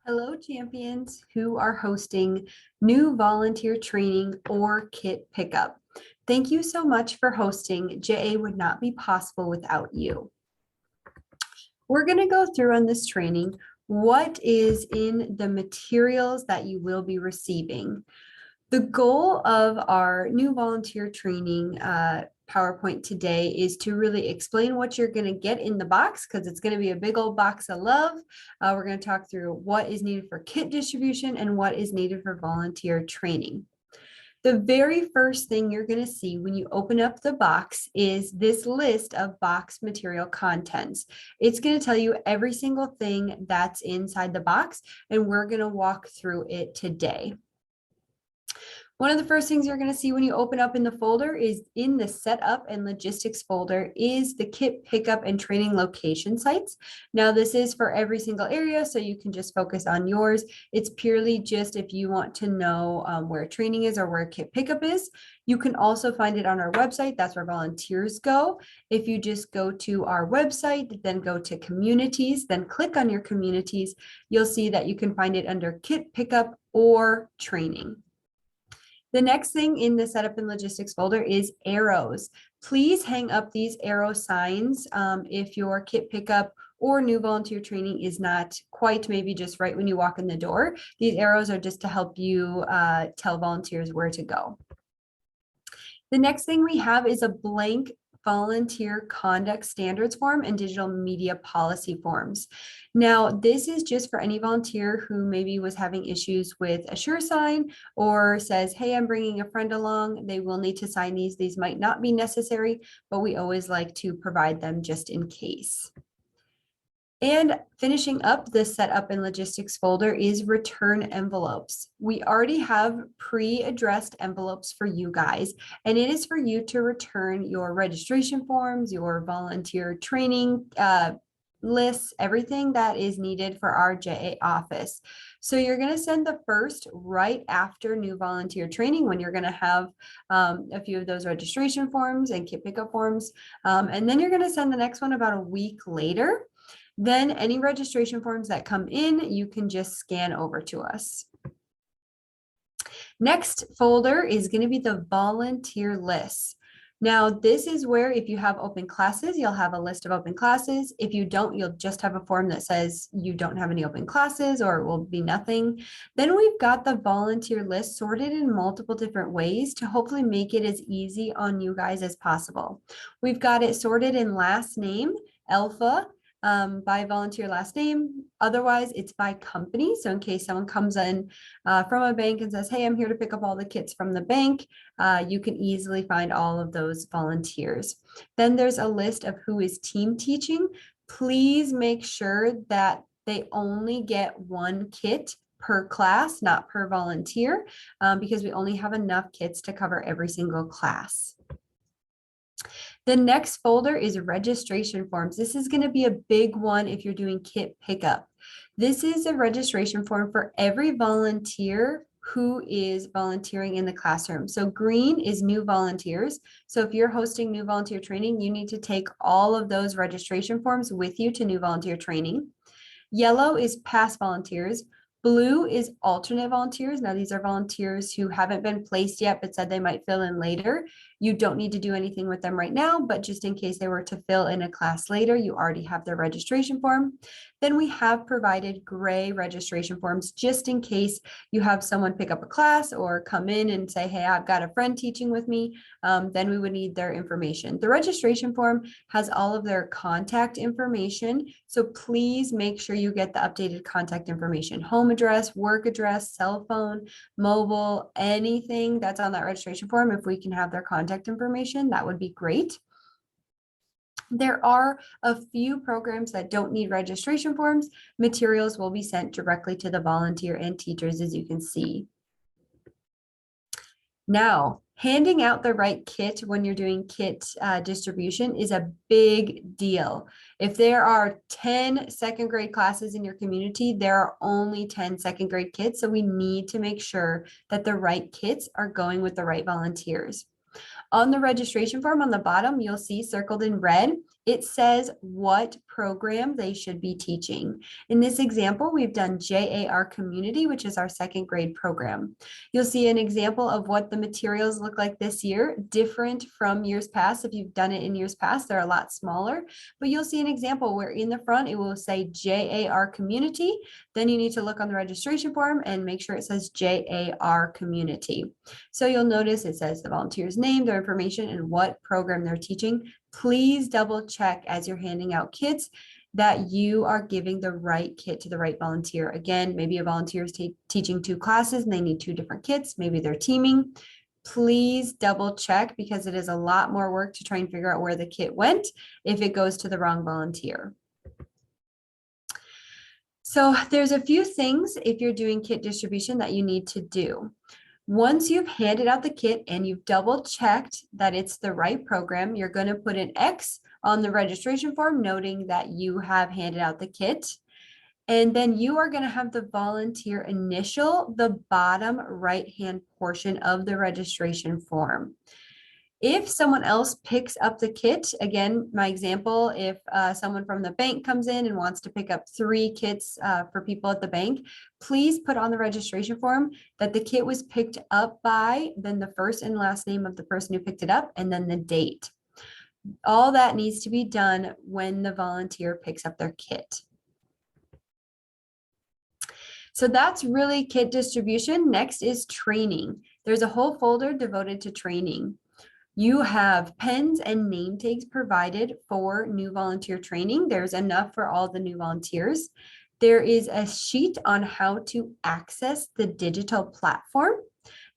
Hello, champions who are hosting new volunteer training or kit pickup. Thank you so much for hosting. JA would not be possible without you. We're going to go through on this training what is in the materials that you will be receiving. The goal of our new volunteer training PowerPoint today is to really explain what you're going to get in the box, because it's going to be a big old box of love. We're going to talk through what is needed for kit distribution and what is needed for volunteer training. The very first thing you're going to see when you open up the box is this list of box material contents. It's going to tell you every single thing that's inside the box, and we're going to walk through it today. One of the first things you're going to see when you open up in the folder is in the setup and logistics folder is the kit pickup and training location sites. Now this is for every single area, so you can just focus on yours. It's purely just if you want to know where training is or where kit pickup is. You can also find it on our website. That's where volunteers go. If you just go to our website, then go to communities, then click on your communities, you'll see that you can find it under kit pickup or training. The next thing in the setup and logistics folder is arrows. Please hang up these arrow signs if your kit pickup or new volunteer training is not quite maybe just right when you walk in the door. These arrows are just to help you tell volunteers where to go. The next thing we have is a blank volunteer conduct standards form and digital media policy forms. Now, this is just for any volunteer who maybe was having issues with a sure sign or says, hey, I'm bringing a friend along. They will need to sign these. These might not be necessary, but we always like to provide them just in case. And finishing up the setup and logistics folder is return envelopes. We already have pre-addressed envelopes for you guys, and it is for you to return your registration forms, your volunteer training lists, everything that is needed for our JA office. So you're going to send the first right after new volunteer training, when you're going to have a few of those registration forms and kit pickup forms. And then you're going to send the next one about a week later. Then any registration forms that come in, you can just scan over to us. Next folder is going to be the volunteer lists. Now, this is where if you have open classes, you'll have a list of open classes. If you don't, you'll just have a form that says you don't have any open classes, or it will be nothing. Then we've got the volunteer list sorted in multiple different ways to hopefully make it as easy on you guys as possible. We've got it sorted in last name, alpha, by volunteer last name. Otherwise, it's by company. So in case someone comes in from a bank and says, hey, I'm here to pick up all the kits from the bank, you can easily find all of those volunteers. Then there's a list of who is team teaching. Please make sure that they only get one kit per class, not per volunteer, because we only have enough kits to cover every single class. The next folder is registration forms. This is going to be a big one if you're doing kit pickup. This is a registration form for every volunteer who is volunteering in the classroom. So green is new volunteers. So if you're hosting new volunteer training, you need to take all of those registration forms with you to new volunteer training. Yellow is past volunteers. Blue is alternate volunteers. Now, these are volunteers who haven't been placed yet, but said they might fill in later. You don't need to do anything with them right now, but just in case they were to fill in a class later, you already have their registration form. Then we have provided gray registration forms just in case you have someone pick up a class or come in and say, hey, I've got a friend teaching with me. Then we would need their information. The registration form has all of their contact information. So please make sure you get the updated contact information, home address, work address, cell phone, mobile, anything that's on that registration form. If we can have their contact information, that would be great. There are a few programs that don't need registration forms. Materials will be sent directly to the volunteer and teachers, as you can see. Now, handing out the right kit when you're doing kit distribution is a big deal. If there are 10 second grade classes in your community, there are only 10 second grade kits. So we need to make sure that the right kits are going with the right volunteers. On the registration form on the bottom, you'll see circled in red It says what program they should be teaching. In this example, we've done JAR Community, which is our second grade program. You'll see an example of what the materials look like this year, different from years past. If you've done it in years past, they're a lot smaller, but you'll see an example where in the front, it will say JAR Community. Then you need to look on the registration form and make sure it says JAR Community. So you'll notice it says the volunteer's name, their information, and what program they're teaching. Please double check as you're handing out kits that you are giving the right kit to the right volunteer. Again, maybe a volunteer is teaching 2 classes and they need 2 different kits. Maybe they're teaming. Please double check because it is a lot more work to try and figure out where the kit went if it goes to the wrong volunteer. So there's a few things if you're doing kit distribution that you need to do. Once you've handed out the kit and you've double checked that it's the right program, you're going to put an X on the registration form noting that you have handed out the kit. And then you are going to have the volunteer initial the bottom right-hand portion of the registration form. If someone else picks up the kit, again, my example, if someone from the bank comes in and wants to pick up 3 kits for people at the bank, please put on the registration form that the kit was picked up by, then the first and last name of the person who picked it up, and then the date. All that needs to be done when the volunteer picks up their kit. So that's really kit distribution. Next is training. There's a whole folder devoted to training. You have pens and name tags provided for new volunteer training. There's enough for all the new volunteers. There is a sheet on how to access the digital platform.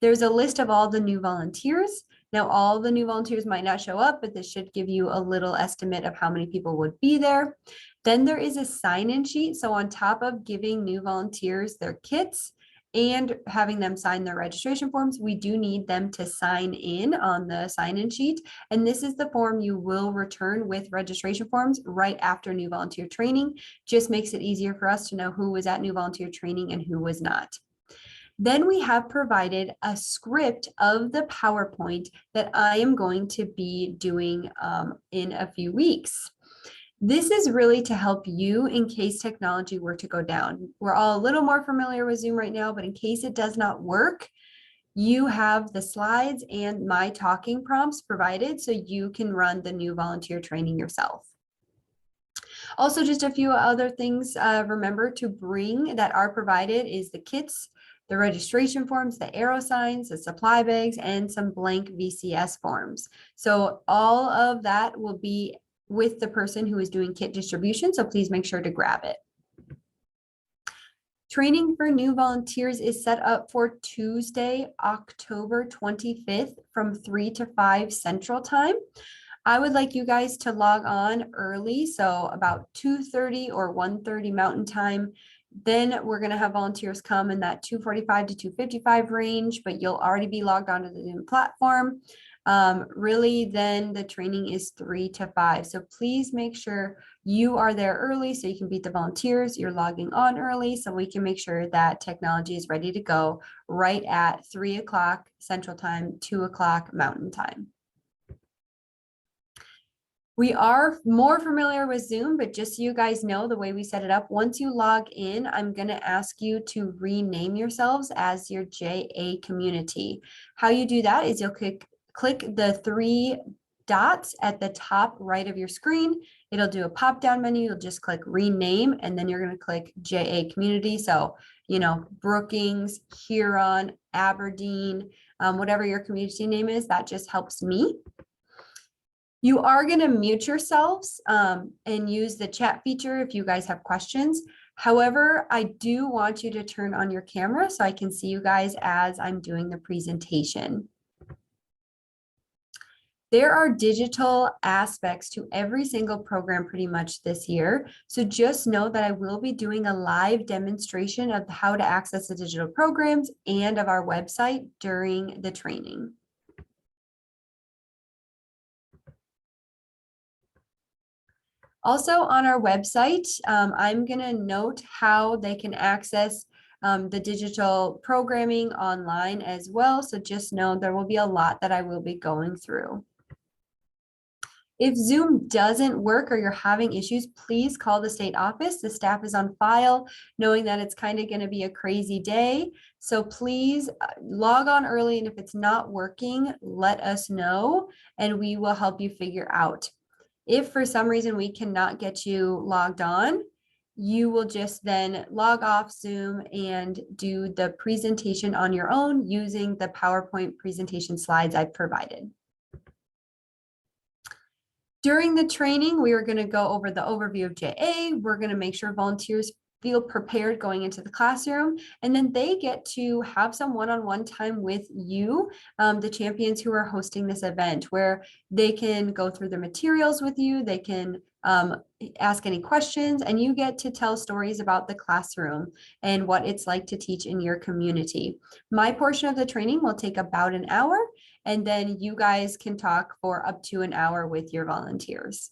There's a list of all the new volunteers. Now, all the new volunteers might not show up, but this should give you a little estimate of how many people would be there. Then there is a sign-in sheet. So on top of giving new volunteers their kits, and having them sign their registration forms, we do need them to sign in on the sign-in sheet. And this is the form you will return with registration forms right after new volunteer training. Just makes it easier for us to know who was at new volunteer training and who was not. Then we have provided a script of the PowerPoint that I am going to be doing in a few weeks. This is really to help you in case technology were to go down. We're all a little more familiar with Zoom right now, but in case it does not work, you have the slides and my talking prompts provided so you can run the new volunteer training yourself. Also, just a few other things remember to bring that are provided is the kits, the registration forms, the arrow signs, the supply bags, and some blank VCS forms. So all of that will be with the person who is doing kit distribution, so please make sure to grab it. Training for new volunteers is set up for Tuesday, October 25th from 3 to 5 Central Time. I would like you guys to log on early, so about 2:30 or 1:30 Mountain Time. Then we're going to have volunteers come in that 2:45 to 2:55 range, but you'll already be logged onto the Zoom platform. Really, then the training is 3 to 5. So please make sure you are there early so you can beat the volunteers. You're logging on early so we can make sure that technology is ready to go right at 3 o'clock Central Time, 2 o'clock Mountain Time. We are more familiar with Zoom, but just so you guys know the way we set it up, once you log in, I'm going to ask you to rename yourselves as your JA community. How you do that is you'll click the 3 dots at the top right of your screen. It'll do a pop-down menu. You'll just click rename, and then you're going to click JA community. So, you know, Brookings, Huron, Aberdeen, whatever your community name is, that just helps me. You are going to mute yourselves and use the chat feature if you guys have questions. However, I do want you to turn on your camera so I can see you guys as I'm doing the presentation. There are digital aspects to every single program pretty much this year. So just know that I will be doing a live demonstration of how to access the digital programs and of our website during the training. Also on our website, I'm going to note how they can access the digital programming online as well. So just know there will be a lot that I will be going through. If Zoom doesn't work or you're having issues, please call the state office. The staff is on file, knowing that it's kind of going to be a crazy day. So please log on early, and if it's not working, let us know and we will help you figure out. If for some reason we cannot get you logged on, you will just then log off Zoom and do the presentation on your own using the PowerPoint presentation slides I've provided. During the training, we are going to go over the overview of JA. We're going to make sure volunteers feel prepared going into the classroom, and then they get to have some one-on-one time with you, the champions who are hosting this event, where they can go through the materials with you, they can ask any questions, and you get to tell stories about the classroom and what it's like to teach in your community. My portion of the training will take about an hour, and then you guys can talk for up to an hour with your volunteers.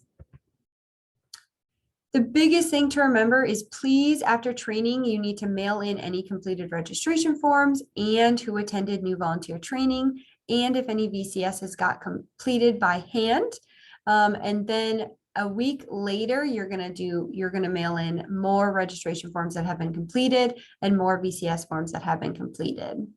The biggest thing to remember is, please, after training, you need to mail in any completed registration forms and who attended new volunteer training, and if any VCSs got completed by hand. And then a week later, you're going to mail in more registration forms that have been completed and more VCS forms that have been completed.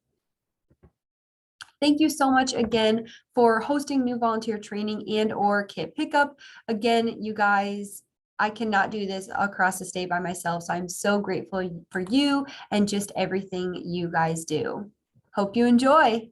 Thank you so much again for hosting new volunteer training and/or kit pickup. Again, you guys, I cannot do this across the state by myself, so I'm so grateful for you and just everything you guys do. Hope you enjoy.